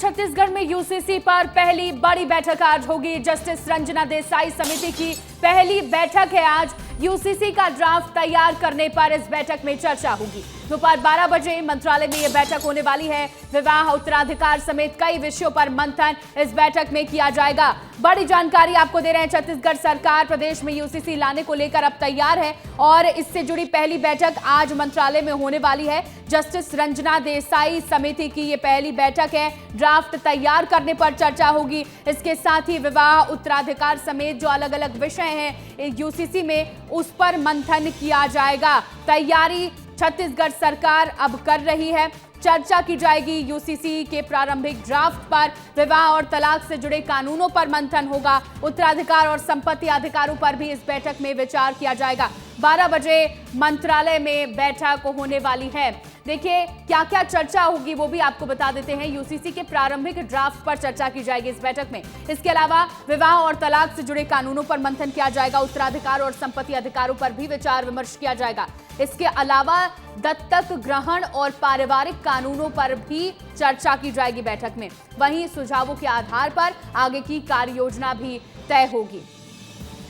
छत्तीसगढ़ में यूसीसी पर पहली बड़ी बैठक आज होगी। जस्टिस रंजना देसाई समिति की पहली बैठक है आज। यूसीसी का ड्राफ्ट तैयार करने पर इस बैठक में चर्चा होगी। दोपहर 12 बजे मंत्रालय में यह बैठक होने वाली है। विवाह, उत्तराधिकार समेत कई विषयों पर मंथन इस बैठक में किया जाएगा। बड़ी जानकारी आपको दे रहे हैं, छत्तीसगढ़ सरकार प्रदेश में यूसीसी लाने को लेकर अब तैयार है और इससे जुड़ी पहली बैठक आज मंत्रालय में होने वाली है। जस्टिस रंजना देसाई समिति की यह पहली बैठक है। ड्राफ्ट तैयार करने पर चर्चा होगी। इसके साथ ही विवाह, उत्तराधिकार समेत जो अलग अलग विषय हैं यूसीसी में, उस पर मंथन किया जाएगा। तैयारी छत्तीसगढ़ सरकार अब कर रही है। चर्चा की जाएगी यूसीसी के प्रारंभिक ड्राफ्ट पर। विवाह और तलाक से जुड़े कानूनों पर मंथन होगा। उत्तराधिकार और संपत्ति अधिकारों पर भी इस बैठक में विचार किया जाएगा। 12 बजे मंत्रालय में बैठक होने वाली है। देखिए क्या क्या चर्चा होगी वो भी आपको बता देते हैं। यूसीसी के प्रारंभिक ड्राफ्ट पर चर्चा की जाएगी इस बैठक में। इसके अलावा विवाह और तलाक से जुड़े कानूनों पर मंथन किया जाएगा। उत्तराधिकार और संपत्ति अधिकारों पर भी विचार विमर्श किया जाएगा। इसके अलावा दत्तक ग्रहण और पारिवारिक कानूनों पर भी चर्चा की जाएगी बैठक में। वहीं सुझावों के आधार पर आगे की कार्य योजना भी तय होगी।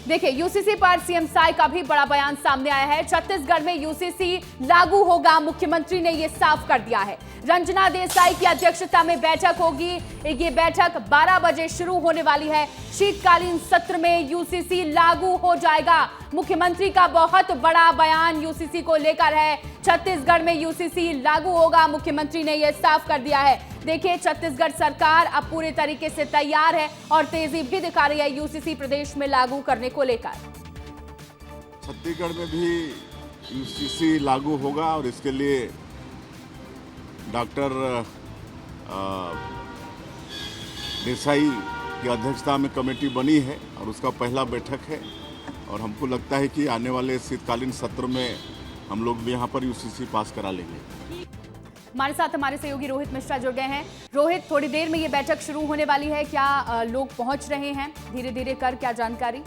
देखिए यूसीसी पर सीएम साई का भी बड़ा बयान सामने आया है। छत्तीसगढ़ में यूसीसी लागू होगा, मुख्यमंत्री ने यह साफ कर दिया है। रंजना देसाई की अध्यक्षता में बैठक होगी। ये बैठक 12 बजे शुरू होने वाली है। शीतकालीन सत्र में यूसीसी लागू हो जाएगा। मुख्यमंत्री का बहुत बड़ा बयान यूसीसी को लेकर है। छत्तीसगढ़ में यूसीसी लागू होगा, मुख्यमंत्री ने यह साफ कर दिया है। देखिए छत्तीसगढ़ सरकार अब पूरे तरीके से तैयार है और तेजी भी दिखा रही है यूसीसी प्रदेश में लागू करने को लेकर। छत्तीसगढ़ में भी यूसीसी लागू होगा और इसके लिए डॉक्टर देसाई की अध्यक्षता में कमेटी बनी है और उसका पहला बैठक है और हमको लगता है कि आने वाले शीतकालीन सत्र में हम लोग भी यहाँ पर यूसीसी पास करा लेंगे। हमारे साथ हमारे सहयोगी रोहित मिश्रा जुड़ गए हैं। रोहित, थोड़ी देर में ये बैठक शुरू होने वाली है, क्या लोग पहुंच रहे हैं धीरे धीरे कर, क्या जानकारी?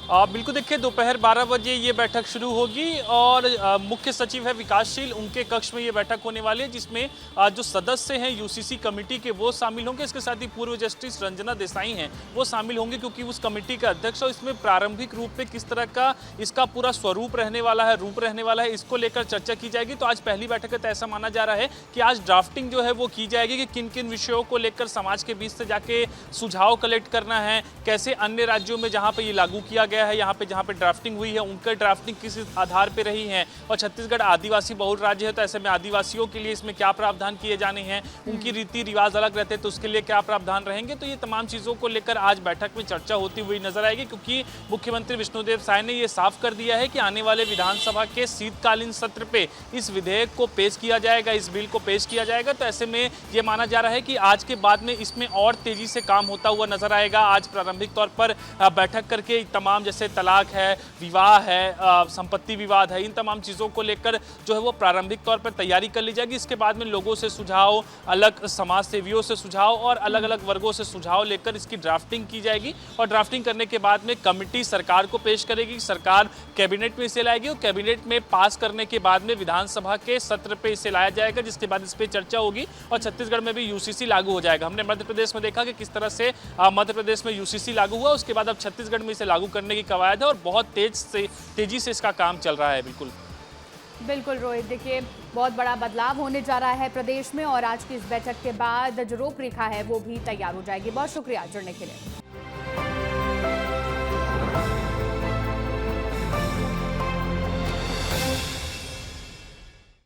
बिल्कुल, देखिए दोपहर 12 बजे ये बैठक शुरू होगी और मुख्य सचिव है विकासशील, उनके कक्ष में ये बैठक होने वाली है जिसमें जो सदस्य हैं यूसीसी कमेटी के वो शामिल होंगे। इसके साथ ही पूर्व जस्टिस रंजना देसाई हैं वो शामिल होंगे क्योंकि उस कमेटी का अध्यक्ष, और इसमें प्रारंभिक रूप में किस तरह का इसका पूरा स्वरूप रहने वाला है, रूप रहने वाला है, इसको लेकर चर्चा की जाएगी। तो आज पहली बैठक है तो ऐसा माना जा रहा है कि आज ड्राफ्टिंग जो है वो की जाएगी कि किन किन विषयों को लेकर समाज के बीच से जाके सुझाव कलेक्ट करना है, कैसे अन्य राज्यों में जहाँ पर ये लागू किया गया है, यहाँ पे जहाँ पे ड्राफ्टिंग हुई है उनका ड्राफ्टिंग किस आधार पे रही है, और छत्तीसगढ़ आदिवासी बहुल राज्य है तो ऐसे में आदिवासियों के लिए इसमें क्या प्रावधान किए जाने हैं, उनकी रीति रिवाज अलग रहते हैं तो उसके लिए क्या प्रावधान रहेंगे। तो ये तमाम चीज़ों को लेकर आज बैठक में चर्चा होती हुई नजर आएगी क्योंकि मुख्यमंत्री विष्णुदेव साय ने ये साफ कर दिया है कि आने वाले विधानसभा के शीतकालीन सत्र पे इस विधेयक को पेश किया जाएगा, इस बिल को पेश किया जाएगा। तो ऐसे में ये माना जा रहा है कि आज के बाद में इसमें और तेजी से काम होता हुआ नजर आएगा। आज प्रारंभिक तौर पर बैठक करके तमाम जैसे तलाक है, विवाह है, संपत्ति विवाद है, इन तमाम चीज़ों को लेकर जो है वो प्रारंभिक तौर पर तैयारी कर ली जाएगी। इसके बाद में लोगों से सुझाव, अलग समाज सेवियों से सुझाव और अलग अलग वर्गों से सुझाव लेकर इसकी ड्राफ्टिंग की जाएगी और ड्राफ्टिंग करने के बाद में कमेटी सरकार को पेश करेगी, सरकार कैबिनेट में इसे लाएगी और कैबिनेट में पास करने के बाद में विधानसभा के सत्र पे इसे लाया जाएगा, जिसके बाद इस पर चर्चा होगी और छत्तीसगढ़ में भी यूसीसी लागू हो जाएगा। हमने मध्य प्रदेश में देखा कि किस तरह से मध्य प्रदेश में यूसीसी लागू हुआ, उसके बाद अब छत्तीसगढ़ में इसे लागू करने की कवायद है और बहुत तेजी से इसका काम चल रहा है। बिल्कुल रोहित, देखिए बहुत बड़ा बदलाव होने जा रहा है प्रदेश में और आज की इस बैठक के बाद जो रूपरेखा है वो भी तैयार हो जाएगी। बहुत शुक्रिया जुड़ने के लिए।